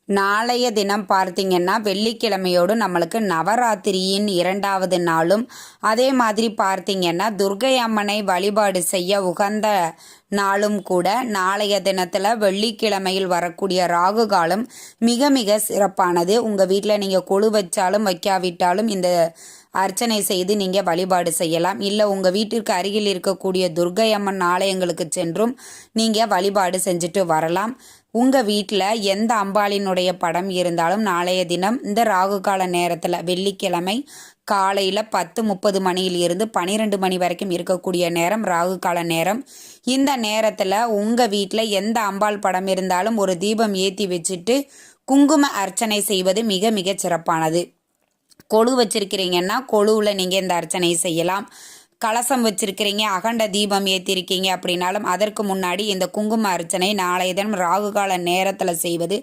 நாளைய தினம் பார்த்தீங்கன்னா வெள்ளிக்கிழமையோடு நம்மளுக்கு நவராத்திரியின் 2வது நாளும், அதே மாதிரி பார்த்தீங்கன்னா துர்க்கை அம்மனை வழிபாடு செய்ய உகந்த நாளும் கூட. நாளைய தினத்தில் வெள்ளிக்கிழமையில் வரக்கூடிய ராகு காலம் மிக மிக சிறப்பானது. உங்கள் வீட்டில் நீங்கள் கொழு வச்சாலும் வைக்காவிட்டாலும் இந்த அர்ச்சனை செய்து நீங்கள் வழிபாடு செய்யலாம். இல்லை உங்கள் வீட்டிற்கு அருகில் இருக்கக்கூடிய துர்க்கை அம்மன் ஆலயங்களுக்கு சென்றும் நீங்கள் வழிபாடு செஞ்சுட்டு வரலாம். உங்கள் வீட்டில் எந்த அம்பாளினுடைய படம் இருந்தாலும் நாளைய தினம் இந்த ராகு கால நேரத்தில் வெள்ளிக்கிழமை காலையில் 10:30 மணியில் இருந்து 12 மணி வரைக்கும் இருக்கக்கூடிய நேரம் ராகு கால நேரம். இந்த நேரத்தில் உங்கள் வீட்டில் எந்த அம்பாள் படம் இருந்தாலும் ஒரு தீபம் ஏற்றி வச்சுட்டு குங்கும அர்ச்சனை செய்வது மிக மிக சிறப்பானது. கொழு வச்சிருக்கிறீங்கன்னா கொழுவில் நீங்கள் இந்த அர்ச்சனை செய்யலாம். கலசம் வச்சிருக்கிறீங்க, அகண்ட தீபம் ஏற்றிருக்கீங்க அப்படின்னாலும் அதற்கு முன்னாடி இந்த குங்கும அர்ச்சனை நாளைய தினம் ராகு கால நேரத்தில் செய்வது